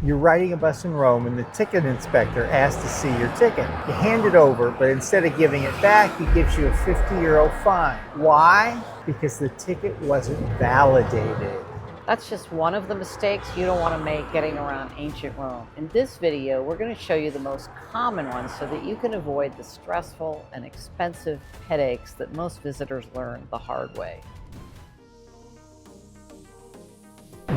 You're riding a bus in Rome and the ticket inspector asks to see your ticket. You hand it over, but instead of giving it back, he gives you a €50 fine. Why? Because the ticket wasn't validated. That's just one of the mistakes you don't want to make getting around ancient Rome. In this video, we're going to show you the most common ones so that you can avoid the stressful and expensive headaches that most visitors learn the hard way.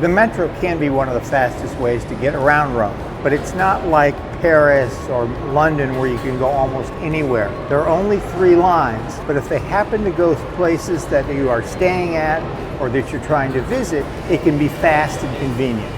The metro can be one of the fastest ways to get around Rome, but it's not like Paris or London where you can go almost anywhere. There are only 3 lines, but if they happen to go places that you are staying at or that you're trying to visit, it can be fast and convenient.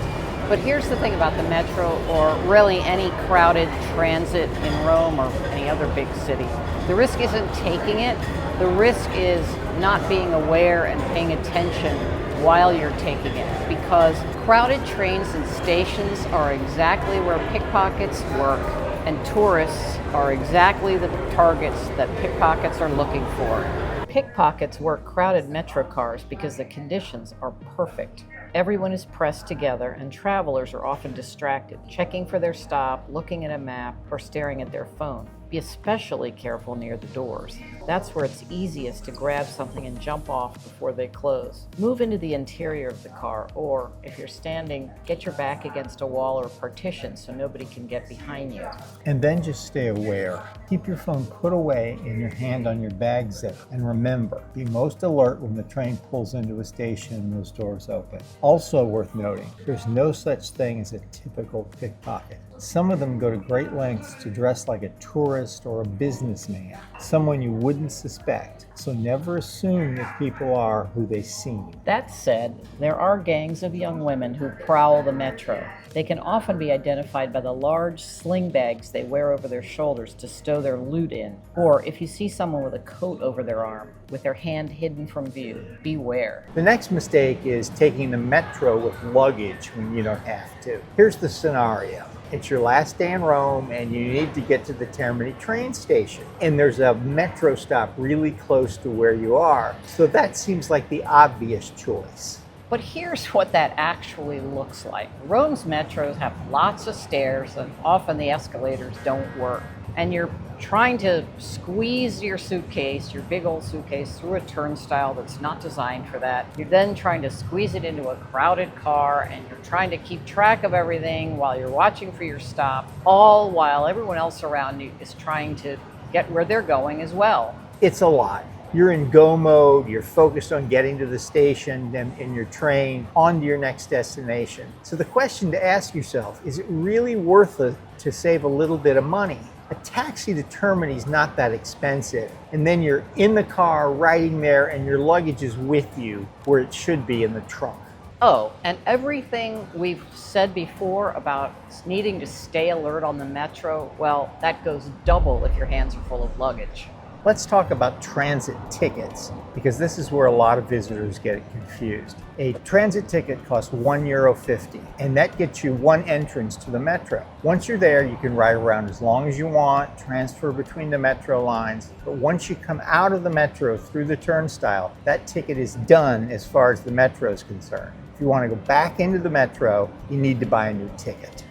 But here's the thing about the metro, or really any crowded transit in Rome or any other big city. The risk isn't taking it, the risk is not being aware and paying attention while you're taking it, because crowded trains and stations are exactly where pickpockets work, and tourists are exactly the targets that pickpockets are looking for. Pickpockets work crowded metro cars because the conditions are perfect. Everyone is pressed together and travelers are often distracted, checking for their stop, looking at a map, or staring at their phone. Be especially careful near the doors. That's where it's easiest to grab something and jump off before they close. Move into the interior of the car, or if you're standing, get your back against a wall or partition so nobody can get behind you. And then just stay aware. Keep your phone put away and your hand on your bag zip. And remember, be most alert when the train pulls into a station and those doors open. Also worth noting, there's no such thing as a typical pickpocket. Some of them go to great lengths to dress like a tourist or a businessman, someone you wouldn't suspect. So never assume that people are who they seem. That said, there are gangs of young women who prowl the metro. They can often be identified by the large sling bags they wear over their shoulders to stow their loot in. Or if you see someone with a coat over their arm, with their hand hidden from view, beware. The next mistake is taking the metro with luggage when you don't have to. Here's the scenario. It's your last day in Rome and you need to get to the Termini train station. And there's a metro stop really close to where you are. So that seems like the obvious choice. But here's what that actually looks like. Rome's metros have lots of stairs and often the escalators don't work. And you're trying to squeeze your suitcase, your big old suitcase, through a turnstile that's not designed for that. You're then trying to squeeze it into a crowded car, and you're trying to keep track of everything while you're watching for your stop, all while everyone else around you is trying to get where they're going as well. It's a lot. You're in go mode, you're focused on getting to the station and in your train on to your next destination. So the question to ask yourself, is it really worth it to save a little bit of money? A taxi to Termini is not that expensive, and then you're in the car riding there and your luggage is with you where it should be in the trunk. Oh, and everything we've said before about needing to stay alert on the metro, well, that goes double if your hands are full of luggage. Let's talk about transit tickets, because this is where a lot of visitors get confused. A transit ticket costs €1.50, and that gets you one entrance to the metro. Once you're there, you can ride around as long as you want, transfer between the metro lines, but once you come out of the metro through the turnstile, that ticket is done as far as the metro is concerned. If you want to go back into the metro, you need to buy a new ticket.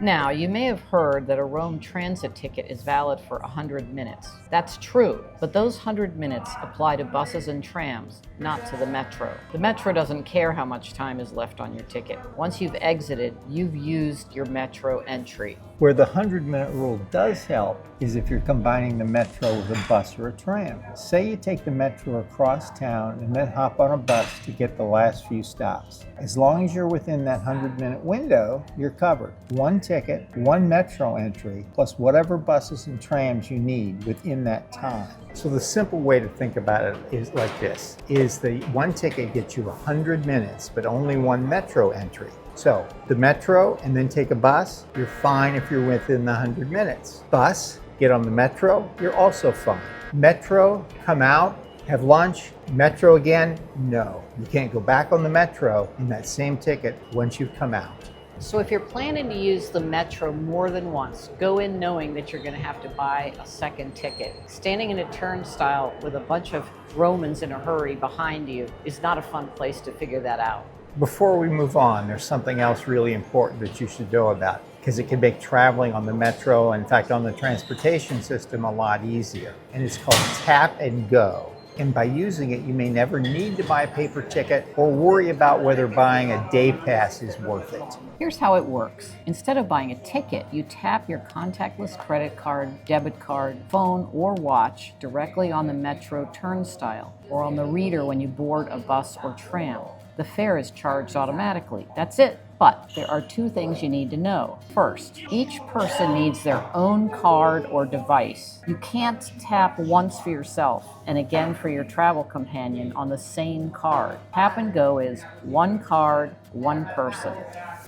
Now, you may have heard that a Rome transit ticket is valid for 100 minutes. That's true, but those 100 minutes apply to buses and trams, not to the metro. The metro doesn't care how much time is left on your ticket. Once you've exited, you've used your metro entry. Where the 100-minute rule does help is if you're combining the metro with a bus or a tram. Say you take the metro across town and then hop on a bus to get the last few stops. As long as you're within that 100-minute window, you're covered. One ticket, one metro entry, plus whatever buses and trams you need within that time. So the simple way to think about it is like this, is the one ticket gets you 100 minutes, but only one metro entry. So the metro and then take a bus, you're fine if you're within the 100 minutes. Bus, get on the metro, you're also fine. Metro, come out, have lunch. Metro again, no. You can't go back on the metro in that same ticket once you've come out. So if you're planning to use the metro more than once, go in knowing that you're going to have to buy a second ticket. Standing in a turnstile with a bunch of Romans in a hurry behind you is not a fun place to figure that out. Before we move on, there's something else really important that you should know about, because it can make traveling on the metro, in fact on the transportation system, a lot easier. And it's called Tap and Go. And by using it, you may never need to buy a paper ticket or worry about whether buying a day pass is worth it. Here's how it works. Instead of buying a ticket, you tap your contactless credit card, debit card, phone, or watch directly on the metro turnstile or on the reader when you board a bus or tram. The fare is charged automatically. That's it. But there are two things you need to know. First, each person needs their own card or device. You can't tap once for yourself and again for your travel companion on the same card. Tap and Go is one card, one person.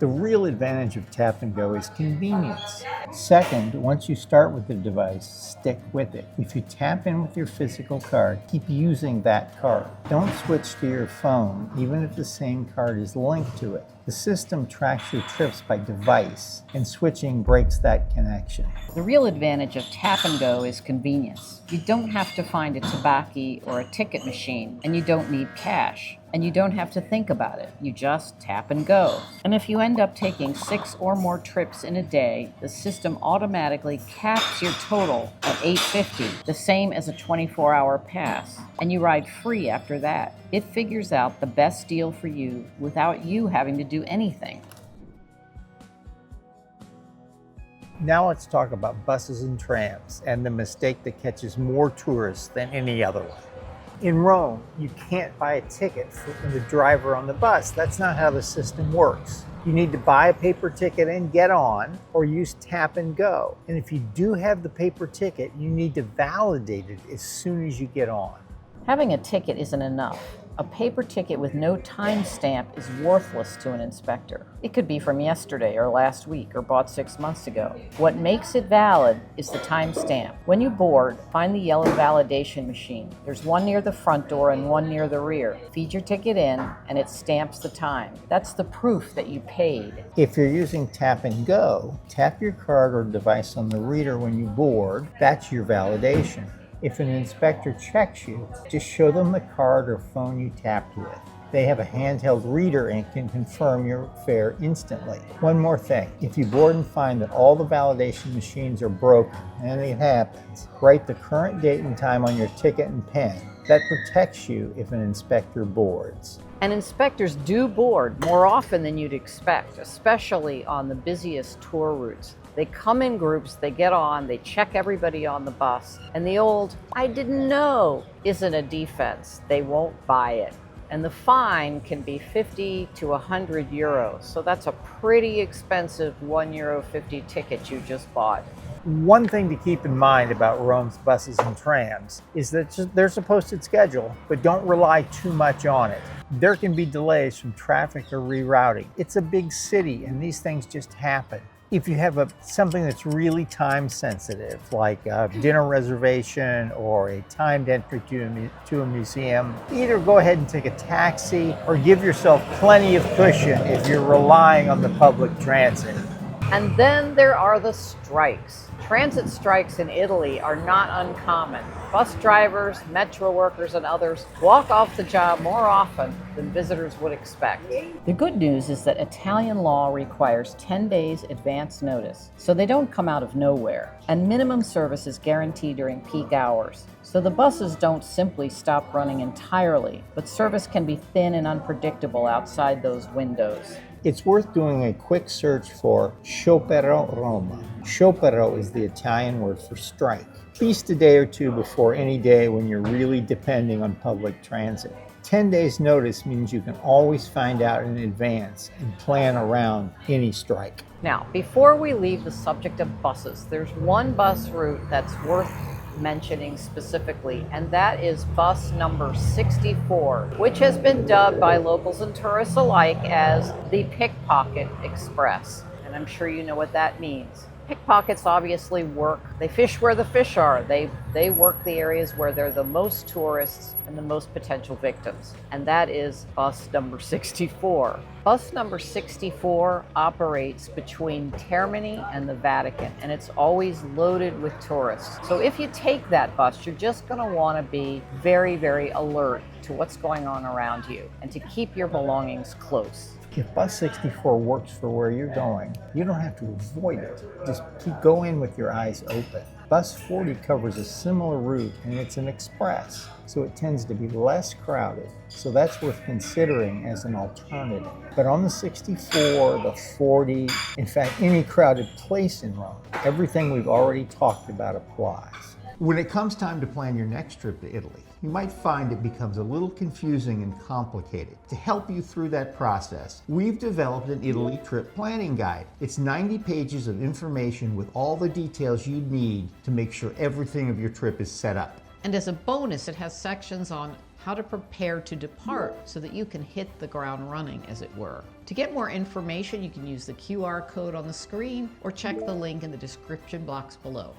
The real advantage of Tap and Go is convenience. Second, once you start with the device, stick with it. If you tap in with your physical card, keep using that card. Don't switch to your phone, even if the same card is linked to it. The system tracks your trips by device, and switching breaks that connection. The real advantage of Tap and Go is convenience. You don't have to find a tobacco or a ticket machine, and you don't need cash. And you don't have to think about it. You just tap and go. And if you end up taking 6 or more trips in a day, the system automatically caps your total at $8.50, the same as a 24-hour pass. And you ride free after that. It figures out the best deal for you without you having to do anything. Now let's talk about buses and trams and the mistake that catches more tourists than any other one. In Rome, you can't buy a ticket from the driver on the bus. That's not how the system works. You need to buy a paper ticket and get on, or use Tap and Go. And if you do have the paper ticket, you need to validate it as soon as you get on. Having a ticket isn't enough. A paper ticket with no timestamp is worthless to an inspector. It could be from yesterday or last week or bought 6 months ago. What makes it valid is the timestamp. When you board, find the yellow validation machine. There's one near the front door and one near the rear. Feed your ticket in and it stamps the time. That's the proof that you paid. If you're using Tap and Go, tap your card or device on the reader when you board. That's your validation. If an inspector checks you, just show them the card or phone you tapped with. They have a handheld reader and can confirm your fare instantly. One more thing, if you board and find that all the validation machines are broken, and it happens, write the current date and time on your ticket and pen. That protects you if an inspector boards. And inspectors do board more often than you'd expect, especially on the busiest tour routes. They come in groups, they get on, they check everybody on the bus, and the old, "I didn't know," isn't a defense. They won't buy it. And the fine can be 50 to 100 euros. So that's a pretty expensive €1.50 ticket you just bought. One thing to keep in mind about Rome's buses and trams is that there's a posted schedule, but don't rely too much on it. There can be delays from traffic or rerouting. It's a big city and these things just happen. If you have something that's really time sensitive, like a dinner reservation or a timed entry to a museum, either go ahead and take a taxi or give yourself plenty of cushion if you're relying on the public transit. And then there are the strikes. Transit strikes in Italy are not uncommon. Bus drivers, metro workers, and others walk off the job more often than visitors would expect. The good news is that Italian law requires 10 days advance notice, so they don't come out of nowhere. And minimum service is guaranteed during peak hours. So the buses don't simply stop running entirely, but service can be thin and unpredictable outside those windows. It's worth doing a quick search for Sciopero Roma. Sciopero is the Italian word for strike. At least a day or two before any day when you're really depending on public transit. 10 days notice means you can always find out in advance and plan around any strike. Now, before we leave the subject of buses, there's one bus route that's worth mentioning specifically, and that is bus number 64, which has been dubbed by locals and tourists alike as the Pickpocket Express. And I'm sure you know what that means. Pickpockets obviously work. They fish where the fish are. They work the areas where there are the most tourists and the most potential victims. And that is bus number 64. Bus number 64 operates between Termini and the Vatican, and it's always loaded with tourists. So if you take that bus, you're just going to want to be very, very alert to what's going on around you and to keep your belongings close. If bus 64 works for where you're going, you don't have to avoid it. Just go in with your eyes open. Bus 40 covers a similar route and it's an express, so it tends to be less crowded. So that's worth considering as an alternative. But on the 64, the 40, in fact, any crowded place in Rome, everything we've already talked about applies. When it comes time to plan your next trip to Italy, you might find it becomes a little confusing and complicated. To help you through that process, we've developed an Italy trip planning guide. It's 90 pages of information with all the details you need to make sure everything of your trip is set up. And as a bonus, it has sections on how to prepare to depart so that you can hit the ground running, as it were. To get more information, you can use the QR code on the screen or check the link in the description box below.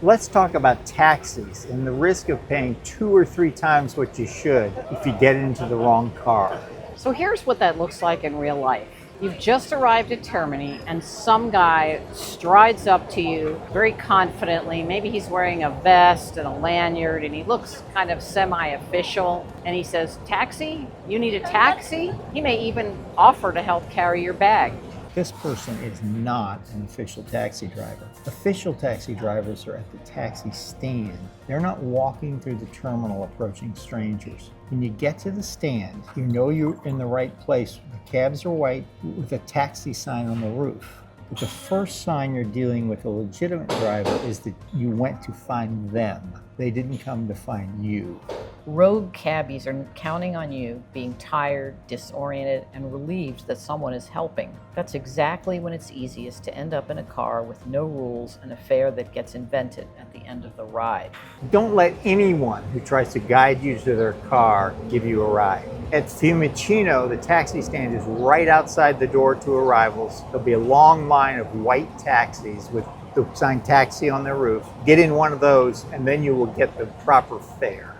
Let's talk about taxis and the risk of paying 2 or 3 times what you should if you get into the wrong car. So here's what that looks like in real life. You've just arrived at Termini and some guy strides up to you very confidently. Maybe he's wearing a vest and a lanyard and he looks kind of semi-official and he says, "Taxi? You need a taxi?" He may even offer to help carry your bag. This person is not an official taxi driver. Official taxi drivers are at the taxi stand. They're not walking through the terminal approaching strangers. When you get to the stand, you know you're in the right place. The cabs are white with a taxi sign on the roof. But the first sign you're dealing with a legitimate driver is that you went to find them. They didn't come to find you. Rogue cabbies are counting on you being tired, disoriented, and relieved that someone is helping. That's exactly when it's easiest to end up in a car with no rules and a fare that gets invented at the end of the ride. Don't let anyone who tries to guide you to their car give you a ride. At Fiumicino, the taxi stand is right outside the door to arrivals. There'll be a long line of white taxis with the sign taxi on their roof. Get in one of those and then you will get the proper fare.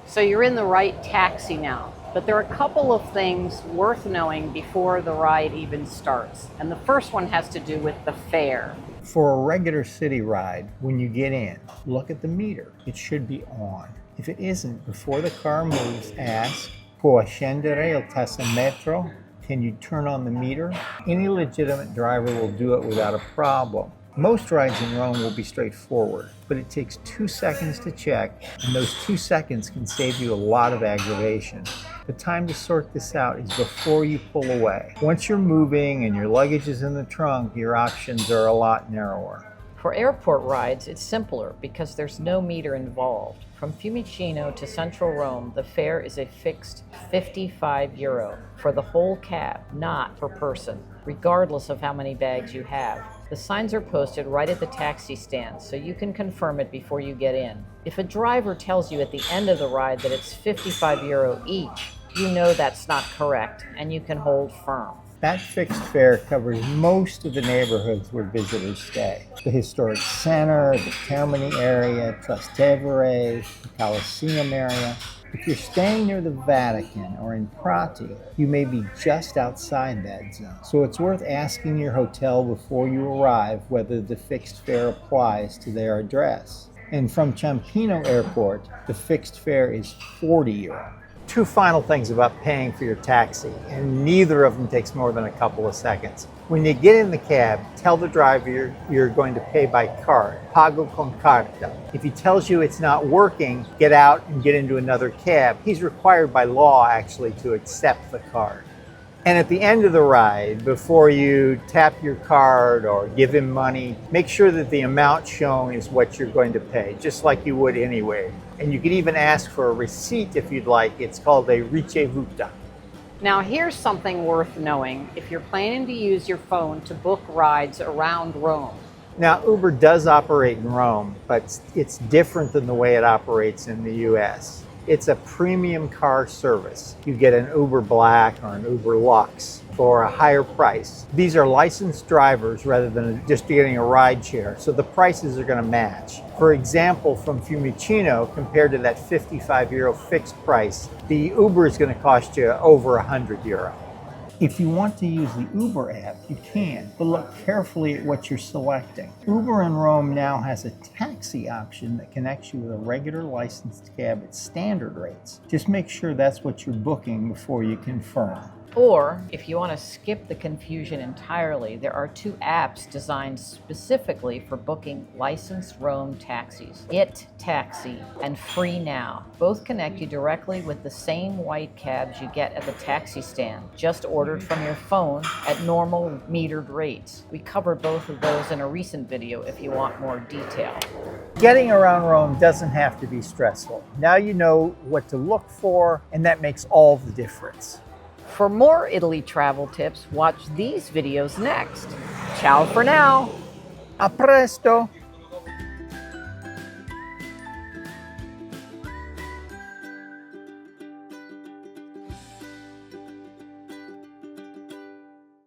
So you're in the right taxi now, but there are a couple of things worth knowing before the ride even starts. And the first one has to do with the fare. For a regular city ride, when you get in, look at the meter. It should be on. If it isn't, before the car moves, ask, "Può scendere il tassimetro?" Can you turn on the meter? Any legitimate driver will do it without a problem. Most rides in Rome will be straightforward, but it takes 2 seconds to check, and those 2 seconds can save you a lot of aggravation. The time to sort this out is before you pull away. Once you're moving and your luggage is in the trunk, your options are a lot narrower. For airport rides, it's simpler because there's no meter involved. From Fiumicino to central Rome, the fare is a fixed €55 for the whole cab, not per person, regardless of how many bags you have. The signs are posted right at the taxi stand, so you can confirm it before you get in. If a driver tells you at the end of the ride that it's €55 each, you know that's not correct, and you can hold firm. That fixed fare covers most of the neighborhoods where visitors stay. The historic center, the Termini area, Trastevere, the Colosseum area. If you're staying near the Vatican or in Prati, you may be just outside that zone. So it's worth asking your hotel before you arrive whether the fixed fare applies to their address. And from Ciampino Airport, the fixed fare is €40. 2 final things about paying for your taxi, and neither of them takes more than a couple of seconds. When you get in the cab, tell the driver you're going to pay by card, pago con carta. If he tells you it's not working, get out and get into another cab. He's required by law, actually, to accept the card. And at the end of the ride, before you tap your card or give him money, make sure that the amount shown is what you're going to pay, just like you would anyway. And you can even ask for a receipt if you'd like. It's called a ricevuta. Now here's something worth knowing if you're planning to use your phone to book rides around Rome. Now, Uber does operate in Rome, but it's different than the way it operates in the US. It's a premium car service. You get an Uber Black or an Uber Lux. for a higher price. These are licensed drivers rather than just getting a ride share, so the prices are going to match. For example, from Fiumicino, compared to that 55 euro fixed price, the Uber is going to cost you over 100 euro. If you want to use the Uber app, you can, but look carefully at what you're selecting. Uber in Rome now has a taxi option that connects you with a regular licensed cab at standard rates. Just make sure that's what you're booking before you confirm. Or, if you want to skip the confusion entirely, there are 2 apps designed specifically for booking licensed Rome taxis, It Taxi and Free Now. Both connect you directly with the same white cabs you get at the taxi stand, just ordered from your phone at normal metered rates. We covered both of those in a recent video if you want more detail. Getting around Rome doesn't have to be stressful. Now you know what to look for, and that makes all the difference. For more Italy travel tips, watch these videos next. Ciao for now! A presto!